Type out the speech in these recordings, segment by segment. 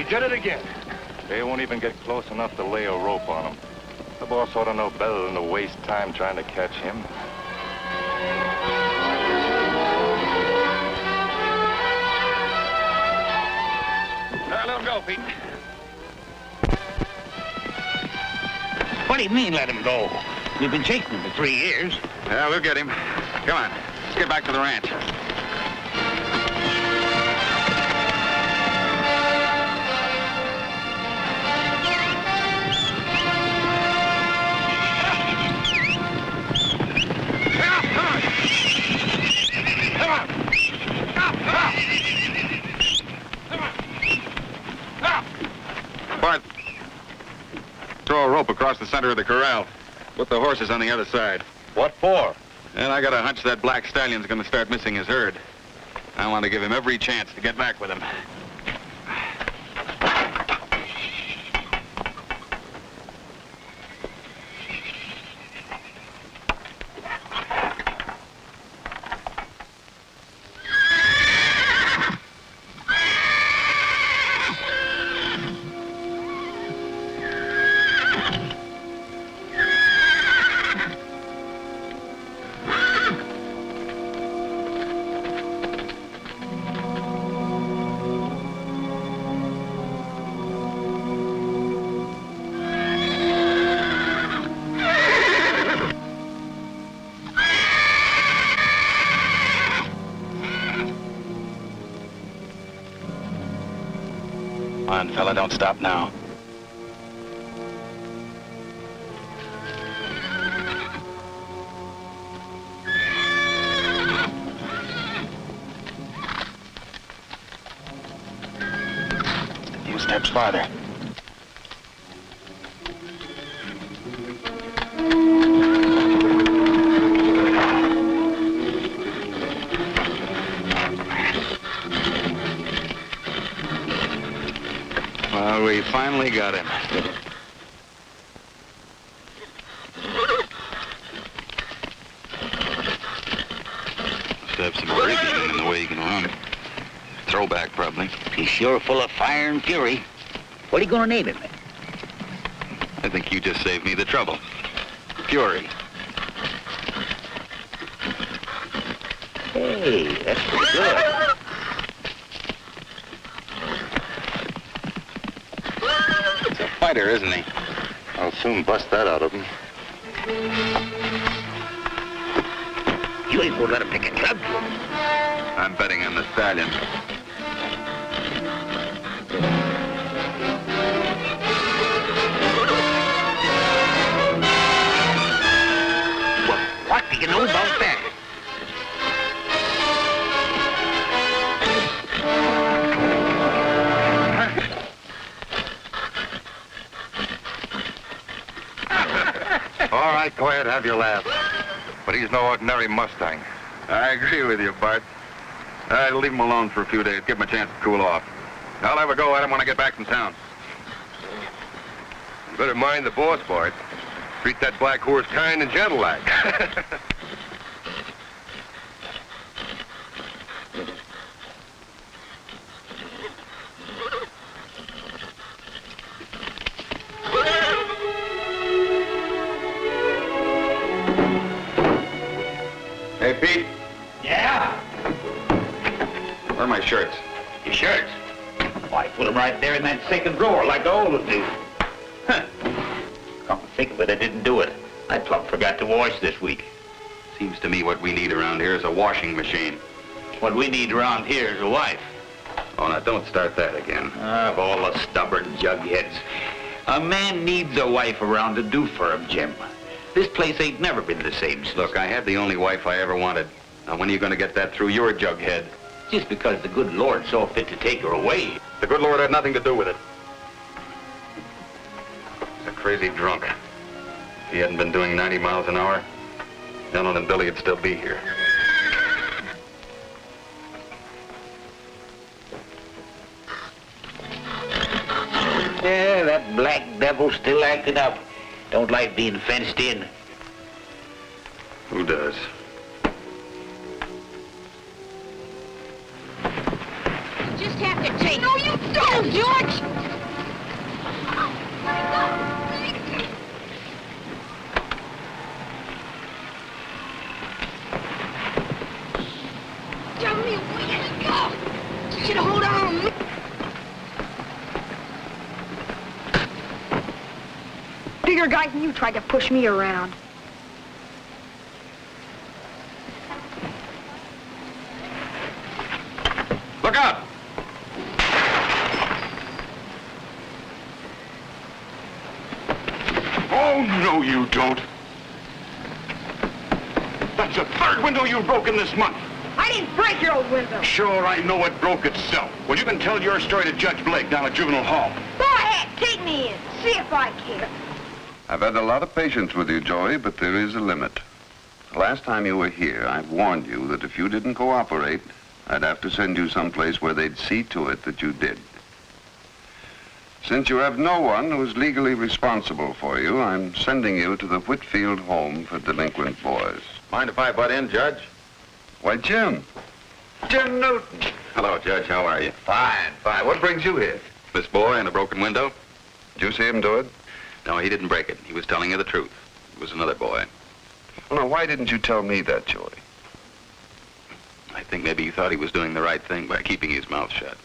He did it again. They won't even get close enough to lay a rope on him. The boss ought to know better than to waste time trying to catch him. Let him go, Pete. What do you mean, let him go? We've been chasing him for 3 years. Yeah, we'll get him. Come on, let's get back to the ranch. Bart, throw a rope across the center of the corral. Put the horses on the other side. What for? And I got a hunch that black stallion's gonna start missing his herd. I want to give him every chance to get back with him. Come on, fella, don't stop now. A few steps farther. Well, we finally got him. Must have some rigging in the way he can run. Throwback, probably. He's sure full of fire and fury. What are you gonna name him? I think you just saved me the trouble. Fury. Hey, that's pretty good. He's a fighter, isn't he? I'll soon bust that out of him. You ain't gonna let him pick a club. I'm betting on the stallion. Well, what do you know about that? All right, go ahead, have your laugh. But he's no ordinary Mustang. I agree with you, Bart. I'd leave him alone for a few days, give him a chance to cool off. I'll have a go at him when I get back from town. You better mind the boss, Bart. Treat that black horse kind and gentle-like. Hey, Pete, Yeah? where are my shirts? Your shirts? Why, put them right there in that second drawer like I always do. Huh. Come to think of it, I didn't do it. I plumb forgot to wash this week. Seems to me what we need around here is a washing machine. What we need around here is a wife. Oh, now don't start that again. Of all the stubborn jugheads. A man needs a wife around to do for him, Jim. This place ain't never been the same since. Look, I had the only wife I ever wanted. Now, when are you going to get that through your jughead? Just because the good Lord saw fit to take her away. The good Lord had nothing to do with it. He's a crazy drunk. If he hadn't been doing 90 miles an hour, Ellen and Billy would still be here. Yeah, that black devil's still acting up. Don't like being fenced in. Who does? You just have to take... No, you Don't, George! Johnny, where you go? You should hold on. Bigger guy than you tried to push me around. Look out! Oh, no, you don't. That's the third window you've broken this month. I didn't break your old window. Sure, I know it broke itself. Well, you can tell your story to Judge Blake down at Juvenile Hall. Go ahead, take me in. See if I care. I've had a lot of patience with you, Joey, but there is a limit. The last time you were here, I warned you that if you didn't cooperate, I'd have to send you someplace where they'd see to it that you did. Since you have no one who's legally responsible for you, I'm sending you to the Whitfield Home for Delinquent Boys. Mind if I butt in, Judge? Why, Jim. Jim Newton. Hello, Judge. How are you? Fine, fine. What brings you here? This boy and a broken window? Did you see him do it? No, he didn't break it. He was telling you the truth. It was another boy. Well, now, why didn't you tell me that, Joey? I think maybe he thought he was doing the right thing by keeping his mouth shut.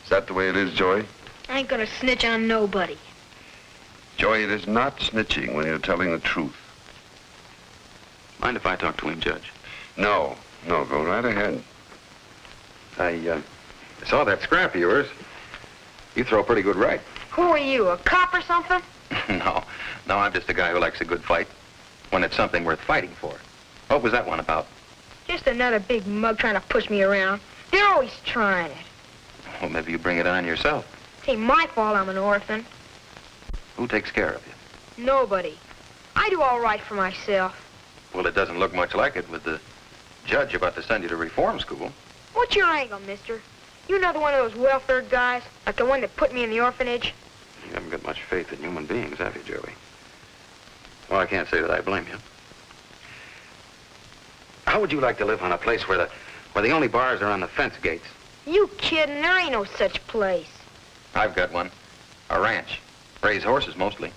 Is that the way it is, Joey? I ain't gonna snitch on nobody. Joey, it is not snitching when you're telling the truth. Mind if I talk to him, Judge? No, go right ahead. I saw that scrap of yours. You throw a pretty good right. Who are you, a cop or something? No, I'm just a guy who likes a good fight when it's something worth fighting for. What was that one about? Just another big mug trying to push me around. They're always trying it. Well, maybe you bring it on yourself. It ain't my fault I'm an orphan. Who takes care of you? Nobody. I do all right for myself. Well, it doesn't look much like it with the judge about to send you to reform school. What's your angle, mister? You another one of those welfare guys? Like the one that put me in the orphanage? You haven't got much faith in human beings, have you, Joey? Well, I can't say that I blame you. How would you like to live on a place where the only bars are on the fence gates? You kidding? There ain't no such place. I've got one. A ranch. Raise horses, mostly.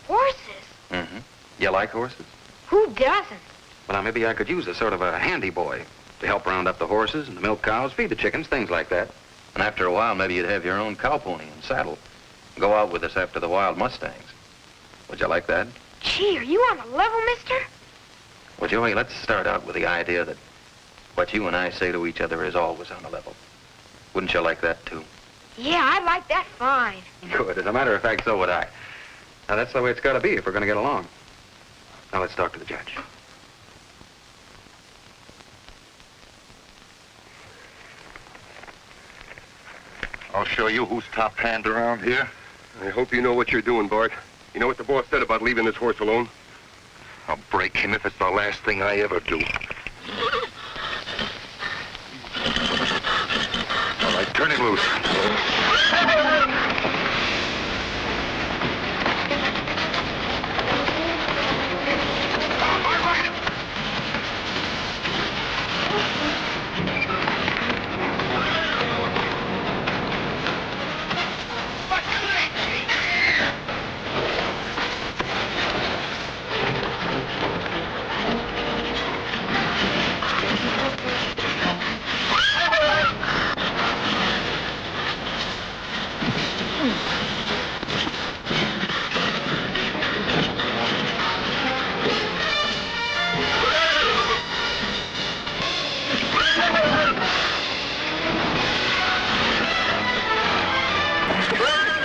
Horses? Mm-hmm. You like horses? Who doesn't? Well, now, maybe I could use a sort of a handy boy to help round up the horses and the milk cows, feed the chickens, things like that. And after a while, maybe you'd have your own cow pony and saddle. Go out with us after the wild mustangs. Would you like that? Gee, are you on the level, mister? Well, Joey, let's start out with the idea that what you and I say to each other is always on a level. Wouldn't you like that, too? Yeah, I like that fine. Good. As a matter of fact, so would I. Now, that's the way it's got to be if we're going to get along. Now, let's talk to the judge. I'll show you who's top hand around here. I hope you know what you're doing, Bart. You know what the boss said about leaving this horse alone? I'll break him if it's the last thing I ever do. All right, turn him loose.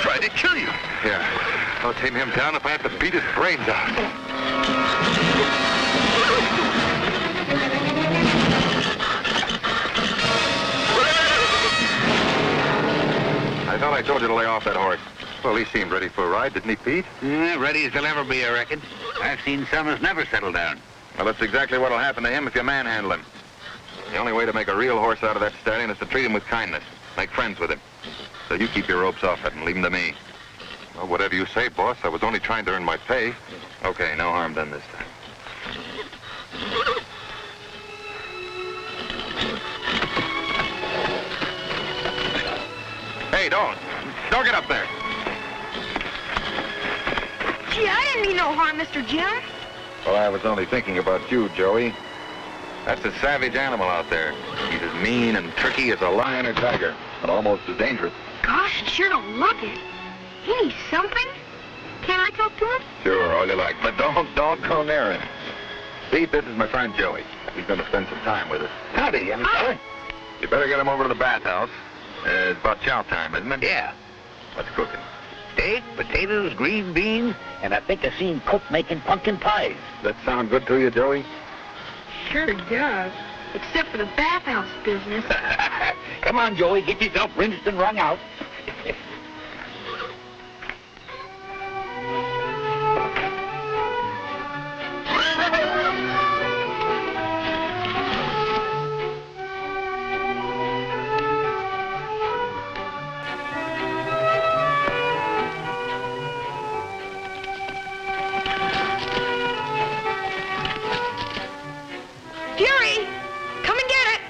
Tried to kill you. Yeah. I'll tame him down if I have to beat his brains out. I thought I told you to lay off that horse. Well, he seemed ready for a ride, didn't he, Pete? Yeah, ready as he'll ever be, I reckon. I've seen some that's never settled down. Well, that's exactly what'll happen to him if you manhandle him. The only way to make a real horse out of that stallion is to treat him with kindness. Make friends with him. So you keep your ropes off it and leave him to me. Well, whatever you say, boss. I was only trying to earn my pay. Okay, no harm done this time. Hey, don't. Don't get up there. Gee, I didn't mean no harm, Mr. Jim. Well, I was only thinking about you, Joey. That's a savage animal out there. He's as mean and tricky as a lion or tiger, and almost as dangerous. Gosh, he sure don't look it. He needs something. Can I talk to him? Sure, all you like, but don't go near him. Pete, this is my friend Joey. He's going to spend some time with us. Howdy, young fella. You better get him over to the bathhouse. It's about chow time, isn't it? Yeah. What's cooking? Steak, potatoes, green beans, and I think I seen Cook making pumpkin pies. That sound good to you, Joey? Sure does. Except for the bathhouse business. Come on, Joey, get yourself rinsed and wrung out. Fury! Come and get it!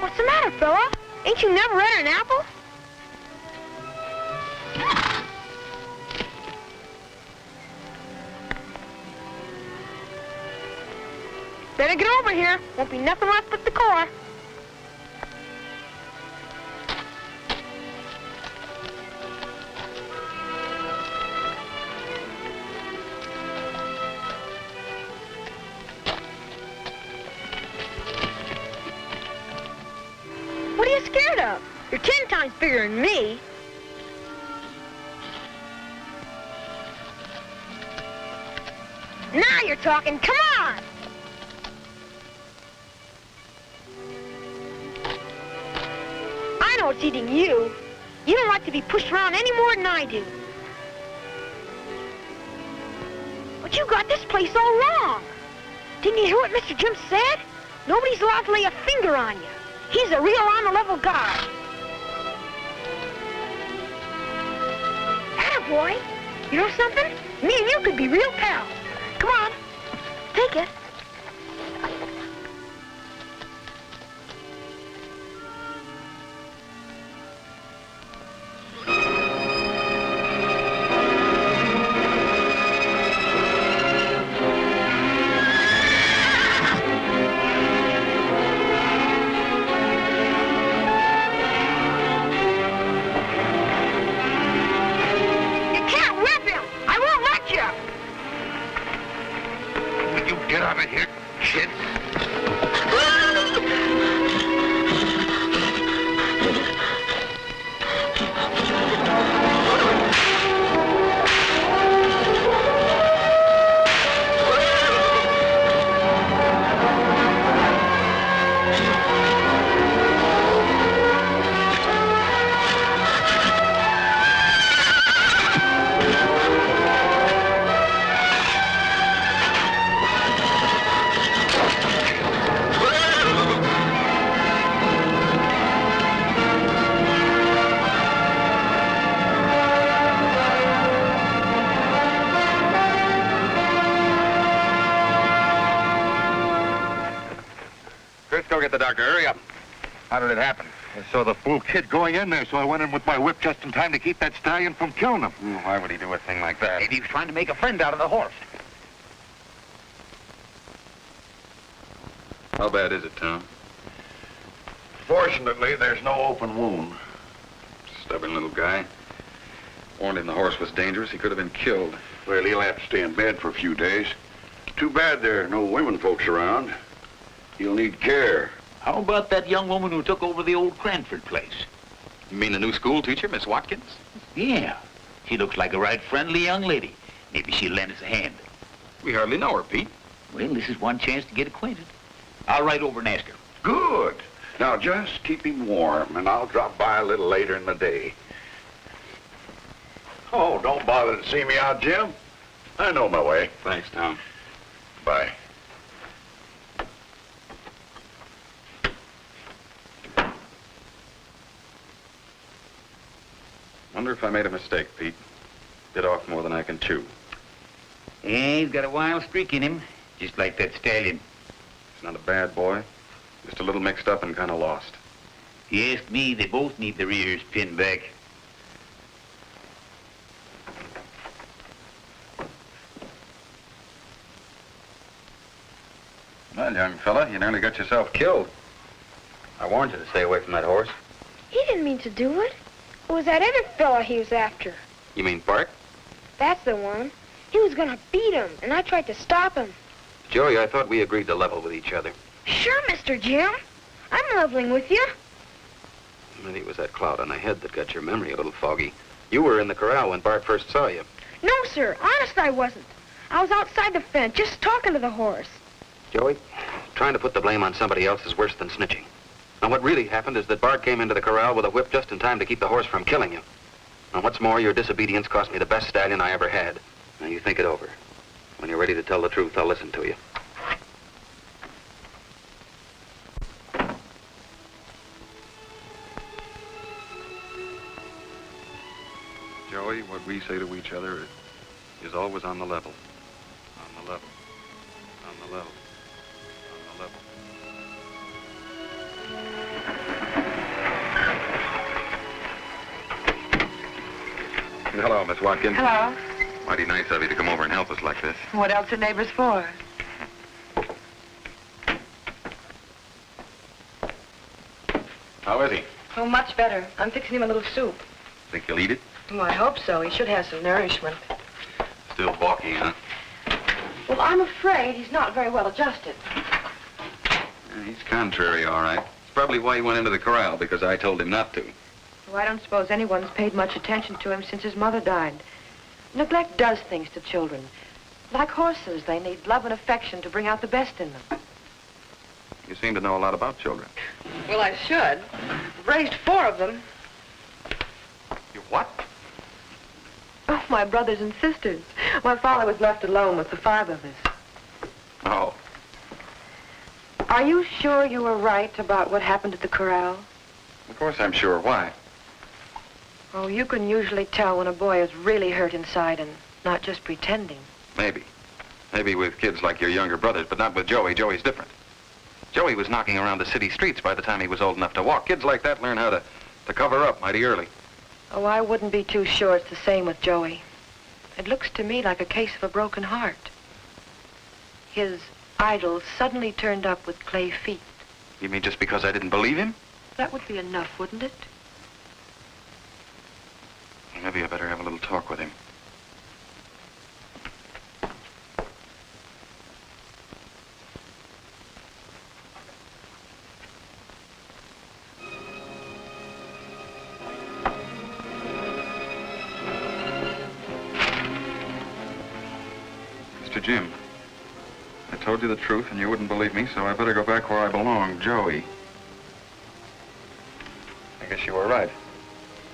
What's the matter, fella? Ain't you never read an apple? Better get over here. Won't be nothing left but the core. What are you scared of? You're 10 times bigger than me. Now you're talking. Come on! I know it's eating you. You don't like to be pushed around any more than I do. But you got this place all wrong. Didn't you hear what Mr. Jim said? Nobody's allowed to lay a finger on you. He's a real on-the-level guy. Attaboy. You know something? Me and you could be real pals. Come on. Take it. Get out of here, kid. Go get the doctor. Hurry up. How did it happen? I saw the fool kid going in there, so I went in with my whip just in time to keep that stallion from killing him. Why would he do a thing like that? Maybe he was trying to make a friend out of the horse. How bad is it, Tom? Fortunately, there's no open wound. Stubborn little guy. Warned him the horse was dangerous. He could have been killed. Well, he'll have to stay in bed for a few days. Too bad there are no women folks around. He'll need care. How about that young woman who took over the old Cranford place? You mean the new school teacher, Miss Watkins? Yeah. She looks like a right friendly young lady. Maybe she'll lend us a hand. We hardly know her, Pete. Well, this is one chance to get acquainted. I'll ride over and ask her. Good. Now, just keep him warm, and I'll drop by a little later in the day. Oh, don't bother to see me out, Jim. I know my way. Thanks, Tom. Bye. Wonder if I made a mistake, Pete. Bit off more than I can chew. Yeah, he's got a wild streak in him, just like that stallion. He's not a bad boy. Just a little mixed up and kind of lost. If you ask me, they both need their ears pinned back. Well, young fella, you nearly got yourself killed. I warned you to stay away from that horse. He didn't mean to do it. It was that other fella he was after. You mean Bart? That's the one. He was gonna beat him, and I tried to stop him. Joey, I thought we agreed to level with each other. Sure, Mr. Jim. I'm leveling with you. Maybe it was that cloud on the head that got your memory a little foggy. You were in the corral when Bart first saw you. No, sir. Honest, I wasn't. I was outside the fence, just talking to the horse. Joey, trying to put the blame on somebody else is worse than snitching. Now, what really happened is that Bart came into the corral with a whip just in time to keep the horse from killing you. And what's more, your disobedience cost me the best stallion I ever had. Now, you think it over. When you're ready to tell the truth, I'll listen to you. Joey, what we say to each other is always on the level. On the level. On the level. On the level. Hello, Miss Watkins. Hello. Mighty nice of you to come over and help us like this. What else are neighbors for? How is he? Oh, much better. I'm fixing him a little soup. Think you'll eat it? Oh, I hope so. He should have some nourishment. Still balky, huh? Well, I'm afraid he's not very well adjusted. Yeah, he's contrary, all right. It's probably why he went into the corral, because I told him not to. Well, I don't suppose anyone's paid much attention to him since his mother died. Neglect does things to children. Like horses, they need love and affection to bring out the best in them. You seem to know a lot about children. Well, I should. I've raised 4 of them. You what? Oh, my brothers and sisters. My father was left alone with the 5 of us. Oh. Are you sure you were right about what happened at the corral? Of course I'm sure. Why? Oh, you can usually tell when a boy is really hurt inside and not just pretending. Maybe. Maybe with kids like your younger brothers, but not with Joey. Joey's different. Joey was knocking around the city streets by the time he was old enough to walk. Kids like that learn how to cover up mighty early. Oh, I wouldn't be too sure it's the same with Joey. It looks to me like a case of a broken heart. His idol suddenly turned up with clay feet. You mean just because I didn't believe him? That would be enough, wouldn't it? Maybe I better have a little talk with him. Mr. Jim, I told you the truth and you wouldn't believe me, so I better go back where I belong, Joey. I guess you were right.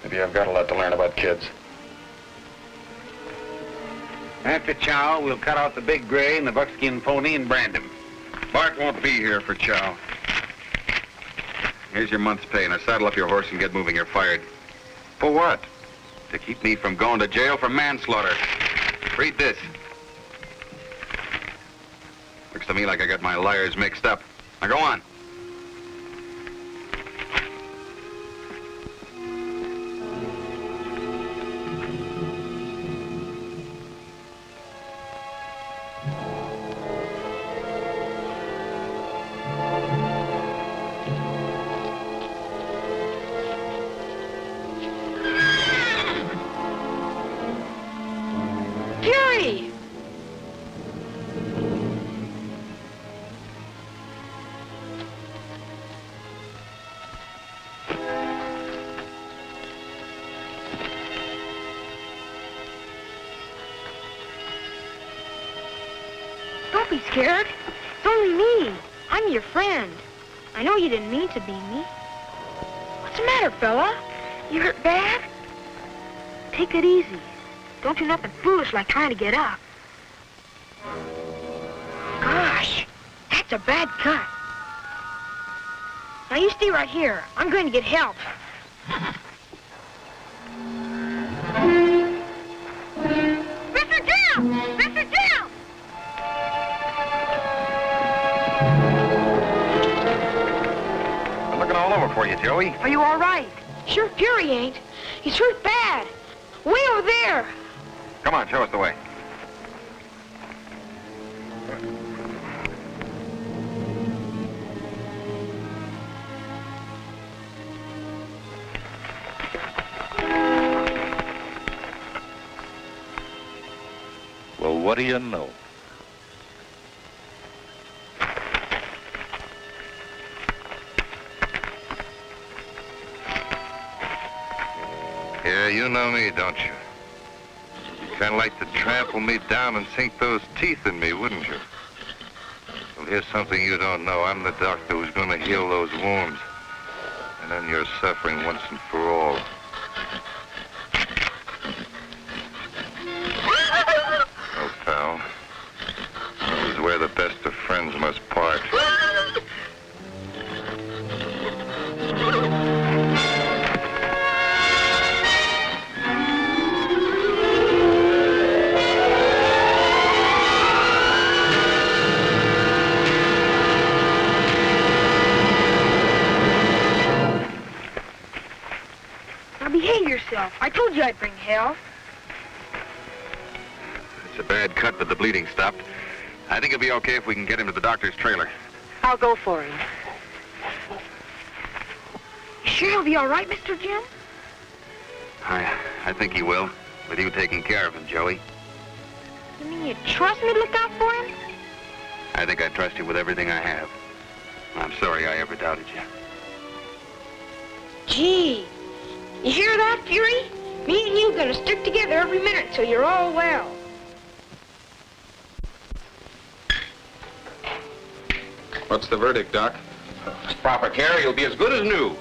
Maybe I've got a lot to learn about kids. After chow, we'll cut out the big gray and the buckskin pony and brand him. Bart won't be here for chow. Here's your month's pay. Now saddle up your horse and get moving. You're fired. For what? To keep me from going to jail for manslaughter. Read this. Looks to me like I got my liars mixed up. Now go on. Fury! Don't be scared. It's only me. I'm your friend. I know you didn't mean to beat me. What's the matter, fella? You hurt bad? Take it easy. Don't do nothing foolish like trying to get up. Gosh, that's a bad cut. Now you stay right here. I'm going to get help. Mr. Jim! Mr. Jim! They're looking all over for you, Joey. Are you all right? Sure Fury ain't. He's hurt bad. Way over there. Come on, show us the way. Well, what do you know? Yeah, you know me, don't you? Kind of like to trample me down and sink those teeth in me, wouldn't you? Well, here's something you don't know. I'm the doctor who's going to heal those wounds. And then your suffering once and for all. Oh, pal. This is where the best of friends must part. Now behave yourself. I told you I'd bring hell. It's a bad cut, but the bleeding stopped. I think it'll be okay if we can get him to the doctor's trailer. I'll go for him. You sure he'll be all right, Mr. Jim? I think he will, with you taking care of him, Joey. You mean you trust me to look out for him? I think I trust you with everything I have. I'm sorry I ever doubted you. Gee, you hear that, Fury? Me and you gonna stick together every minute till you're all well. What's the verdict, Doc? With proper care, he'll be as good as new.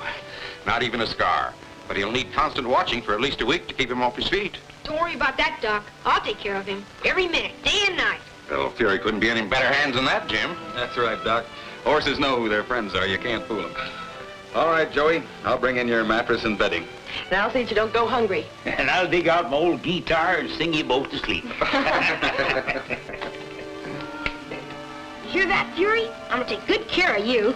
Not even a scar. But he'll need constant watching for at least a week to keep him off his feet. Don't worry about that, Doc. I'll take care of him every minute, day and night. Well, Fury couldn't be any better hands than that, Jim. That's right, Doc. Horses know who their friends are. You can't fool them. All right, Joey. I'll bring in your mattress and bedding. And I'll see that you don't go hungry. And I'll dig out my old guitar and sing you both to sleep. You hear that, Fury? I'm gonna take good care of you.